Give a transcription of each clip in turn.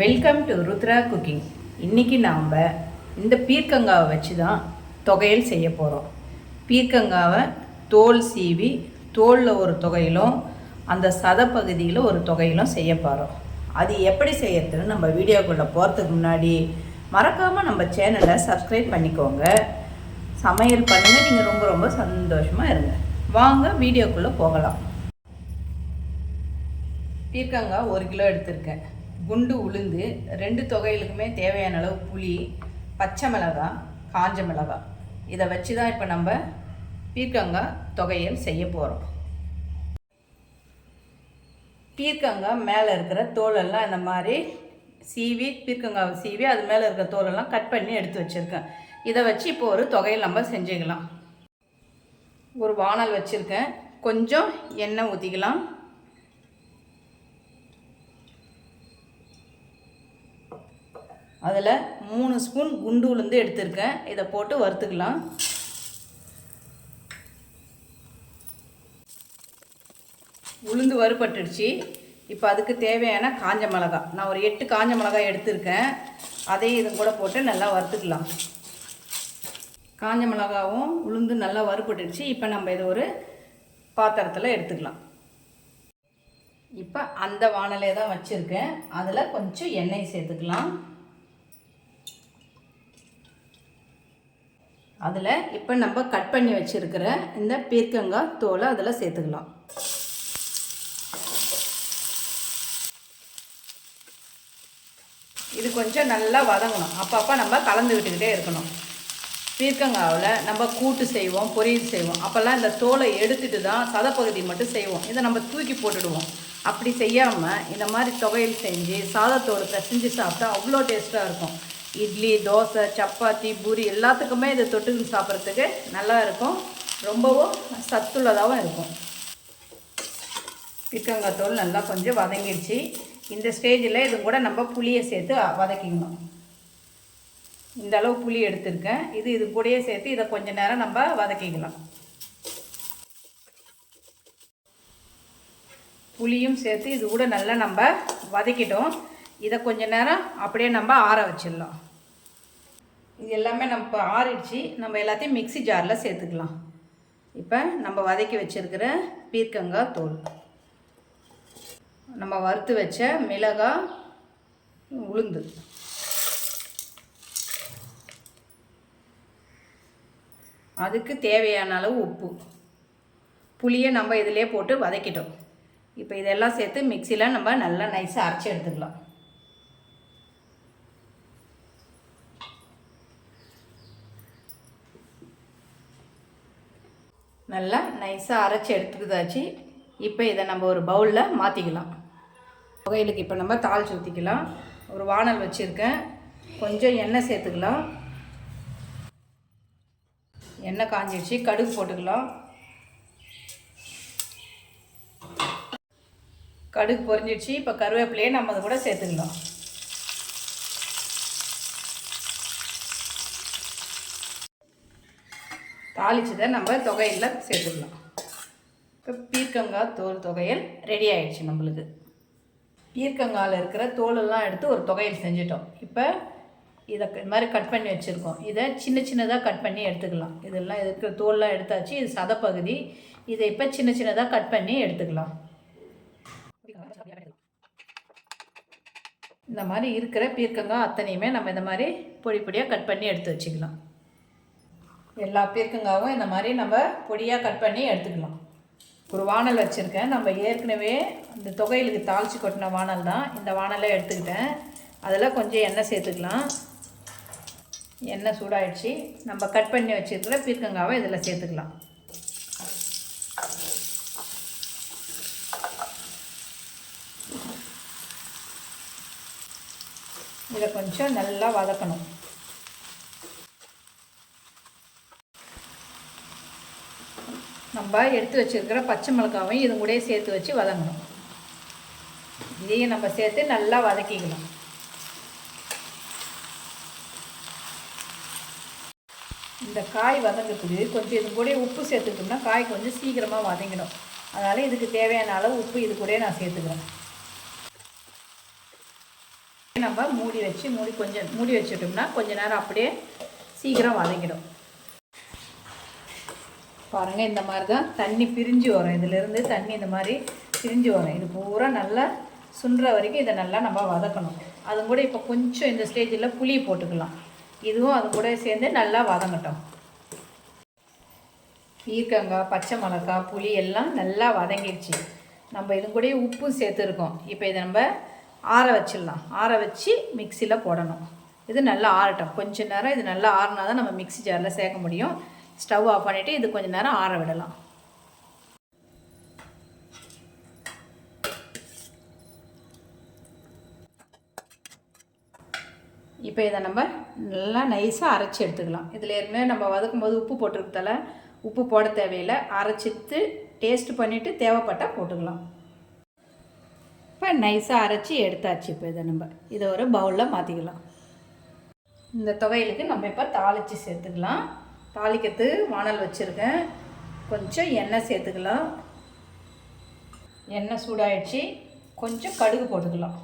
Welcome to Rudra cooking. இன்றைக்கி நாம் இந்த பீர்க்கங்காவை வச்சு தான் தொகையல் செய்ய போகிறோம். பீர்க்கங்காவை தோல் சீவி தோலில் ஒரு தொகையிலும் அந்த சதப்பகுதியில் ஒரு தொகையிலும் செய்ய போகிறோம். அது எப்படி செய்யறதுன்னு நம்ம வீடியோக்குள்ளே போகிறதுக்கு முன்னாடி மறக்காமல் நம்ம சேனலை சப்ஸ்கிரைப் பண்ணிக்கோங்க. சமையல் பண்ணுங்கள், நீங்கள் ரொம்ப ரொம்ப சந்தோஷமாக இருங்க. வாங்க வீடியோக்குள்ளே போகலாம். பீர்க்கங்காய் 1 கிலோ எடுத்திருக்கேன். குண்டு உளுந்து, 2 தொகையிலுக்குமே தேவையான அளவு புளி, பச்சை மிளகாய், காஞ்ச மிளகாய், இதை வச்சு தான் இப்போ நம்ம பீர்க்கங்காய் தொகையல் செய்ய போகிறோம். பீர்க்கங்காய் மேலே இருக்கிற தோலெல்லாம் இந்த மாதிரி சீவி, பீர்க்கங்காவை சீவி அது மேலே இருக்கிற தோலெல்லாம் கட் பண்ணி எடுத்து வச்சுருக்கேன். இதை வச்சு இப்போ ஒரு தொகையில் நம்ம செஞ்சுக்கலாம். ஒரு வானல் வச்சுருக்கேன், கொஞ்சம் எண்ணெய் ஊற்றிக்கலாம். அதில் 3 ஸ்பூன் குண்டு உளுந்து எடுத்திருக்கேன். இதை போட்டு வறுத்துக்கலாம். உளுந்து வறுபட்டுடுச்சு. இப்போ அதுக்கு தேவையான காஞ்ச மிளகாய், நான் ஒரு 8 காஞ்ச மிளகாய் எடுத்திருக்கேன். அதையும் இது கூட போட்டு நல்லா வறுத்துக்கலாம். காஞ்ச மிளகாவும் உளுந்து நல்லா வறுபட்டுடுச்சு. இப்போ நம்ம இதை ஒரு பாத்திரத்தில் எடுத்துக்கலாம். இப்போ அந்த வானலே தான் வச்சுருக்கேன். அதில் கொஞ்சம் எண்ணெய் சேர்த்துக்கலாம். அதில் இப்போ நம்ம கட் பண்ணி வச்சுருக்கிற இந்த பீர்க்கங்காய் தோலை அதில் சேர்த்துக்கலாம். இது கொஞ்சம் நல்லா வதங்கணும். அப்பப்போ நம்ம கலந்து விட்டுக்கிட்டே இருக்கணும். பீர்க்கங்காவில் நம்ம கூட்டு செய்வோம், பொரியல் செய்வோம். அப்போல்லாம் இந்த தோலை எடுத்துகிட்டு தான் சதப்பகுதி மட்டும் செய்வோம். இதை நம்ம தூக்கி போட்டுடுவோம். அப்படி செய்யாமல் இந்த மாதிரி தொகையில் செஞ்சு சாதத்தோடு பிசைஞ்சு சாப்பிட்டா அவ்வளோ டேஸ்ட்டாக இருக்கும். இட்லி, தோசை, சப்பாத்தி, பூரி எல்லாத்துக்குமே இதை தொட்டுக்கு சாப்பிட்றதுக்கு நல்லா இருக்கும். ரொம்பவும் சத்துள்ளதாகவும் இருக்கும். பீர்க்கங்காய் தோல் நல்லா கொஞ்சம் வதங்கிடுச்சு. இந்த ஸ்டேஜில் இது கூட நம்ம புளியை சேர்த்து வதக்கிக்கணும். இந்த அளவு புளி எடுத்திருக்கேன். இது கூடயே சேர்த்து இதை கொஞ்சம் நேரம் நம்ம வதக்கிக்கலாம். புளியும் சேர்த்து இது கூட நல்லா நம்ம வதக்கிட்டோம். இதை கொஞ்சம் நேரம் அப்படியே நம்ம ஆற வச்சிடலாம். இது எல்லாமே நம்ம ஆறிடுச்சு. நம்ம எல்லாத்தையும் மிக்ஸி ஜாரில் சேர்த்துக்கலாம். இப்போ நம்ம வதக்கி வச்சுருக்கிற பீர்க்கங்காய் தோல், நம்ம வறுத்து வச்ச மிளகாய், உளுந்து, அதுக்கு தேவையான அளவு உப்பு, புளியை நம்ம இதிலே போட்டு வதக்கிட்டோம். இப்போ இதெல்லாம் சேர்த்து மிக்சியில் நம்ம நல்லா நைஸாக அரைச்சி எடுத்துக்கலாம். நல்லா நைஸாக அரைச்சி எடுத்துக்கிதாச்சு. இப்போ இதை நம்ம ஒரு பவுலில் மாற்றிக்கலாம். தொகையிலுக்கு இப்போ நம்ம தாளித்து ஊற்றிக்கலாம். ஒரு வானல் வச்சுருக்கேன், கொஞ்சம் எண்ணெய் சேர்த்துக்கலாம். எண்ணெய் காஞ்சிடுச்சு, கடுகு போட்டுக்கலாம். கடுகு பொரிஞ்சிடுச்சு. இப்போ கருவேப்பிலையே நம்ம அதை கூட சேர்த்துக்கலாம். தாளிச்சதை நம்ம தொகையில் சேர்த்துக்கலாம். இப்போ பீர்க்கங்காய் தோல் தொகையல் ரெடி ஆகிடுச்சு. நம்மளுக்கு பீர்க்கங்காயில் இருக்கிற தோலெல்லாம் எடுத்து ஒரு தொகையல் செஞ்சிட்டோம். இப்போ இதை இது மாதிரி கட் பண்ணி வச்சுருக்கோம். இதை சின்ன சின்னதாக கட் பண்ணி எடுத்துக்கலாம். இதெல்லாம் இருக்கிற தோல்லாம் எடுத்தாச்சு. இது சதப்பகுதி. இதை இப்போ சின்ன சின்னதாக கட் பண்ணி எடுத்துக்கலாம். இந்த மாதிரி இருக்கிற பீர்க்கங்காய் அத்தனையுமே நம்ம இந்த மாதிரி பொடி பொடியாக கட் பண்ணி எடுத்து வச்சுக்கலாம். எல்லா பீர்க்கங்காவும் இந்த மாதிரி நம்ம பொடியாக கட் பண்ணி எடுத்துக்கலாம். ஒரு வானல் வச்சுருக்கேன். நம்ம ஏற்கனவே இந்த தொகையிலுக்கு தாளித்து கொட்டின வானல் தான். இந்த வானலை எடுத்துக்கிட்டேன். அதில் கொஞ்சம் எண்ணெய் சேர்த்துக்கலாம். எண்ணெய் சூடாயிடுச்சு. நம்ம கட் பண்ணி வச்சுருக்கிற பீர்க்கங்காவை இதில் சேர்த்துக்கலாம். இதை கொஞ்சம் நல்லா வதக்கணும். நம்ம எடுத்து வச்சுருக்கிற பச்சை மிளகாவையும் இது கூட சேர்த்து வச்சு வதங்கணும். இதையும் நம்ம சேர்த்து நல்லா வதக்கிக்கலாம். இந்த காய் வதங்கிறதுக்கு கொஞ்சம் இது கூட உப்பு சேர்த்துக்கிட்டோம்னா காய் கொஞ்சம் சீக்கிரமாக வதங்கிடும். அதனால் இதுக்கு தேவையான அளவு உப்பு இது கூட நான் சேர்த்துக்கிறேன். நம்ம மூடி வச்சுட்டோம்னா கொஞ்சம் நேரம் அப்படியே சீக்கிரம் வதங்கிடும். பாருங்கள், இந்த மாதிரி தான் தண்ணி பிரிஞ்சு வரும். இதிலேருந்து தண்ணி இந்த மாதிரி பிரிஞ்சு வரும். இது பூரா நல்லா சுண்டுற வரைக்கும் இதை நல்லா நம்ம வதக்கணும். அது கூட இப்போ கொஞ்சம் இந்த ஸ்டேஜில் புளி போட்டுக்கலாம். இதுவும் அது கூட சேர்ந்து நல்லா வதங்கட்டும். பீர்க்கங்காய், பச்சை மிளகாய், புளி எல்லாம் நல்லா வதங்கிடுச்சு. நம்ம இது கூட உப்பும் சேர்த்துருக்கோம். இப்போ இதை நம்ம ஆற வச்சிடலாம். ஆற வச்சு மிக்சியில் போடணும். இது நல்லா ஆறட்டும். கொஞ்சம் நேரம் இது நல்லா ஆறினா தான் நம்ம மிக்சி ஜாரில் சேர்க்க முடியும். ஸ்டவ் ஆஃப் பண்ணிவிட்டு இது கொஞ்சம் நேரம் ஆற விடலாம். இப்போ இதை நம்ம நல்லா நைஸாக அரைச்சி எடுத்துக்கலாம். இதில் ஏற்கனவே நம்ம வதக்கும் போது உப்பு போட்டிருக்கதால உப்பு போட தேவையில்லை. அரைச்சிட்டு டேஸ்ட் பண்ணிவிட்டு தேவைப்பட்டால் போட்டுக்கலாம். இப்போ நைஸாக அரைச்சி எடுத்தாச்சு. இப்போ இதை ஒரு பவுலில் மாற்றிக்கலாம். இந்த துவையலுக்கு நம்ம இப்போ தாளித்து சேர்த்துக்கலாம். தாளிக்கிறதுக்கு வானல் வச்சுருக்கேன். கொஞ்சம் எண்ணெய் சேர்த்துக்கலாம். எண்ணெய் சூடாகிடுச்சு. கொஞ்சம் கடுகு போட்டுக்கலாம்.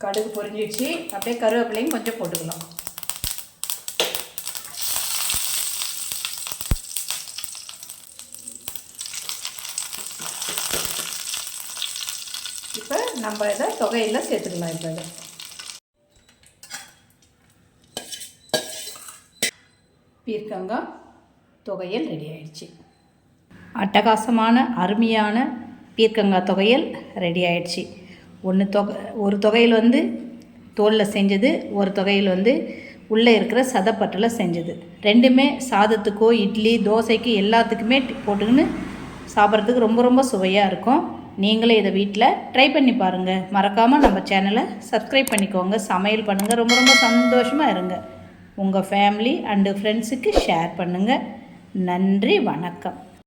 கடுகு பொரிஞ்சிடுச்சு. அப்படியே கருவேப்பிலையும் கொஞ்சம் போட்டுக்கலாம். இப்போ நம்ம இதை தொகையில் சேர்த்துக்கலாம். இப்போ இதை பீர்க்கங்காய் தொகையல் ரெடி ஆயிடுச்சு. அட்டகாசமான அருமையான பீர்க்கங்காய் தொகையல் ரெடி ஆயிடுச்சு. ஒரு தொகையில் வந்து தோலில் செஞ்சது, ஒரு தொகையில் வந்து உள்ளே இருக்கிற சதப்பட்டில் செஞ்சது. ரெண்டுமே சாதத்துக்கோ இட்லி தோசைக்கு எல்லாத்துக்குமே போட்டுக்கின்னு சாப்பிட்றதுக்கு ரொம்ப ரொம்ப சுவையாக இருக்கும். நீங்களே இதை வீட்டில் ட்ரை பண்ணி பாருங்கள். மறக்காமல் நம்ம சேனலை சப்ஸ்கிரைப் பண்ணிக்கோங்க. சமையல் பண்ணுங்கள். ரொம்ப ரொம்ப சந்தோஷமாக இருங்க. உங்கள் ஃபேமிலி அண்டு ஃப்ரெண்ட்ஸுக்கு ஷேர் பண்ணுங்கள். நன்றி, வணக்கம்.